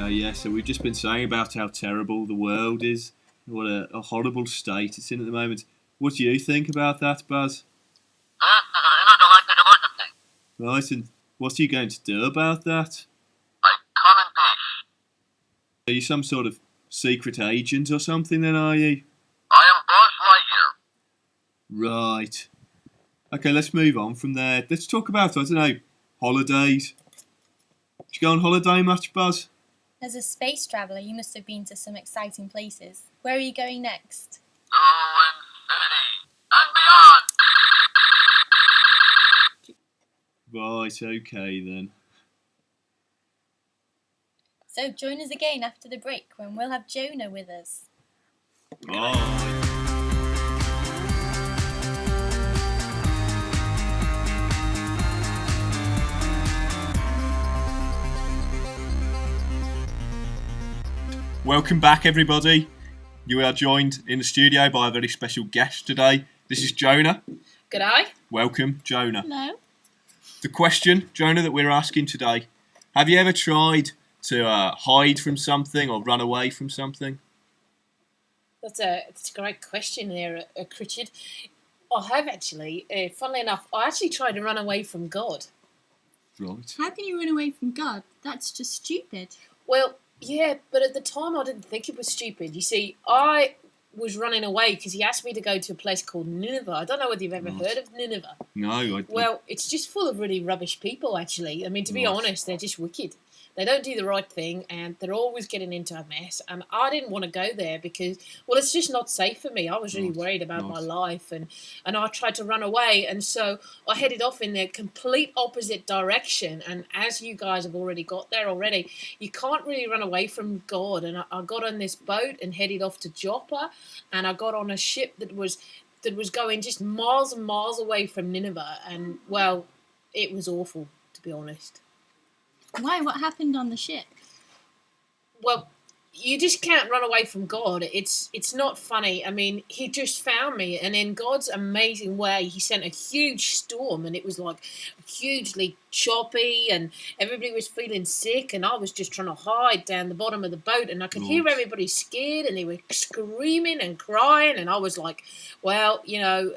Yeah, so we've just been saying about how terrible the world is, what a horrible state it's in at the moment. What do you think about that, Baz? Right, and what are you going to do about that? Are you some sort of secret agent or something then, are you? Right. Okay, let's move on from there. Let's talk about, I don't know, holidays. Did you go on holiday much, Buzz? As a space traveller, you must have been to some exciting places. Where are you going next? Right, okay then. So join us again after the break when we'll have Jonah with us. Bye. Welcome back, everybody. You are joined in the studio by a very special guest today. This is Jonah. G'day. Welcome, Jonah. Hello. The question, Jonah, that we're asking today, have you ever tried to hide from something or run away from something? That's a great question there, Richard. I have actually. Funnily enough, I actually tried to run away from God. Right. How can you run away from God? That's just stupid. Well, yeah, but at the time I didn't think it was stupid. You see, I was running away because he asked me to go to a place called Nineveh. I don't know whether you've ever heard of Nineveh. No. Well, it's just full of really rubbish people, actually. I mean, to be honest, they're just wicked. They don't do the right thing, and they're always getting into a mess. And I didn't want to go there because, well, it's just not safe for me. I was really worried about my life, and I tried to run away. And so I headed off in the complete opposite direction. And as you guys have already got there already, you can't really run away from God. And I got on this boat and headed off to Joppa, and I got on a ship that was going just miles and miles away from Nineveh. And, well, it was awful, to be honest. Why? What happened on the ship? Well, you just can't run away from God. It's not funny. I mean, he just found me, and in God's amazing way, he sent a huge storm, and it was like hugely choppy, and everybody was feeling sick, and I was just trying to hide down the bottom of the boat, and I could hear everybody scared, and they were screaming and crying, and I was like, well, you know,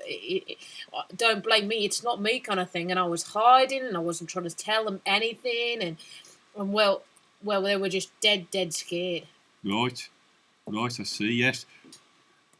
don't blame me, it's not me kind of thing, and I was hiding, and I wasn't trying to tell them anything, and well, they were just dead scared. Right, I see, yes.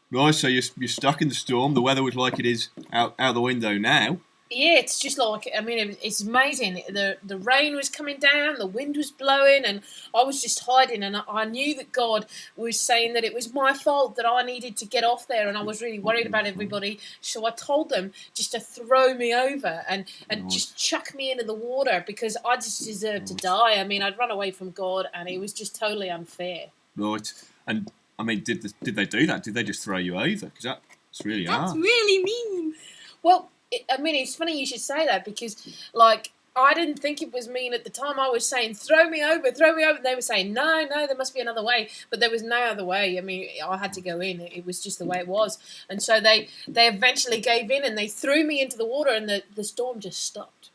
Right, so you're stuck in the storm. The weather was like it is out the window now. Yeah, it's just like, I mean, it's amazing. The rain was coming down, the wind was blowing, and I was just hiding, and I knew that God was saying that it was my fault, that I needed to get off there, and I was really worried about everybody, so I told them just to throw me over and just chuck me into the water because I just deserved to die. I mean, I'd run away from God, and it was just totally unfair. Right, and I mean, did they do that? Did they just throw you over? Because that's really hard. That's really mean. Well, I mean, it's funny you should say that because, like, I didn't think it was mean at the time. I was saying, throw me over. And they were saying, no, there must be another way. But there was no other way. I mean, I had to go in. It was just the way it was. And so they eventually gave in and they threw me into the water and the storm just stopped.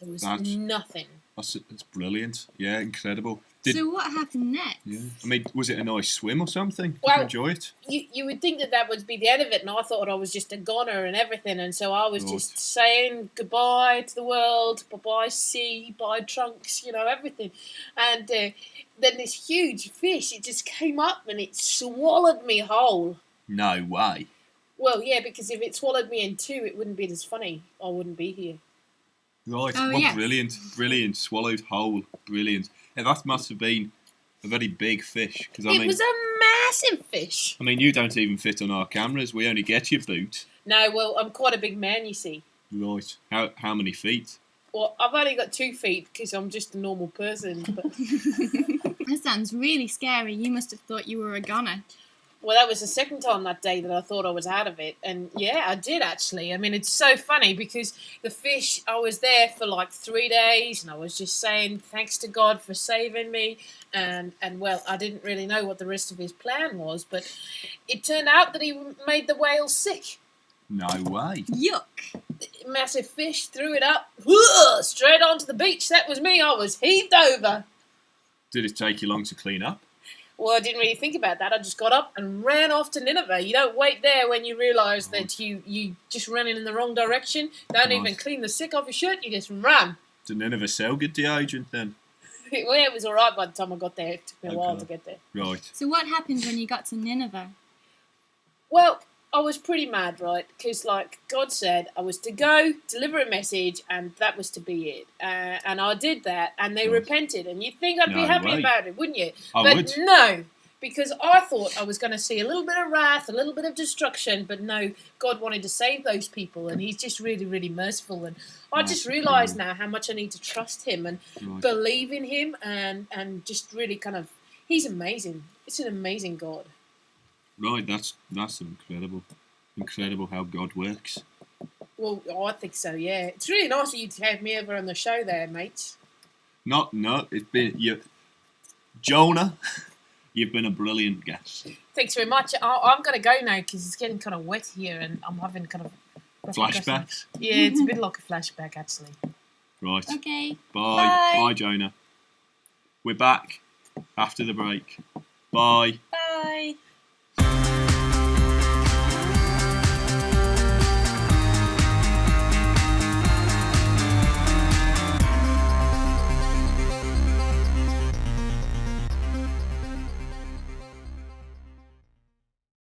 There was nothing. That's brilliant. Yeah, incredible. So what happened next? Yeah. I mean, was it a nice swim or something? Well, did you enjoy it? You would think that would be the end of it, and I thought I was just a goner and everything, and so I was just saying goodbye to the world, bye-bye sea, bye trunks, you know, everything. And then this huge fish, it just came up and it swallowed me whole. No way. Well, yeah, because if it swallowed me in two, it wouldn't be as funny. I wouldn't be here. Right, yes. Brilliant, swallowed whole, brilliant. Yeah, that must have been a very big fish. It was a massive fish. I mean, you don't even fit on our cameras. We only get your boot. No, well, I'm quite a big man, you see. Right. How many feet? Well, I've only got 2 feet because I'm just a normal person. But That sounds really scary. You must have thought you were a goner. Well, that was the second time that day that I thought I was out of it. And yeah, I did actually. I mean, it's so funny because the fish, I was there for like 3 days and I was just saying thanks to God for saving me. And well, I didn't really know what the rest of his plan was, but it turned out that he made the whale sick. No way. Yuck. Massive fish, threw it up, straight onto the beach. That was me. I was heaved over. Did it take you long to clean up? Well, I didn't really think about that. I just got up and ran off to Nineveh. You don't wait there when you realise that you just running in the wrong direction. Don't even clean the sick off your shirt. You just run. Did Nineveh sell good deodorant then? Well, it was all right by the time I got there. It took me a while to get there. Right. So what happened when you got to Nineveh? Well, I was pretty mad, right? Because, like, God said I was to go, deliver a message, and that was to be it. And I did that, and they repented. And you'd think I'd be happy about it, wouldn't you? I would. No, because I thought I was going to see a little bit of wrath, a little bit of destruction, but no, God wanted to save those people, and He's just really, really merciful. And I just realise now how much I need to trust Him and believe in Him, and just really kind of, He's amazing. It's an amazing God. Right, that's incredible how God works. Well, I think so, yeah. It's really nice of you to have me over on the show there, mate. No, it's been Jonah. You've been a brilliant guest. Thanks very much. I'm going to go now because it's getting kind of wet here and I'm having kind of Flashbacks. Yeah, it's a bit like a flashback actually. Right. Okay. Bye, Jonah. We're back after the break. Bye. Bye.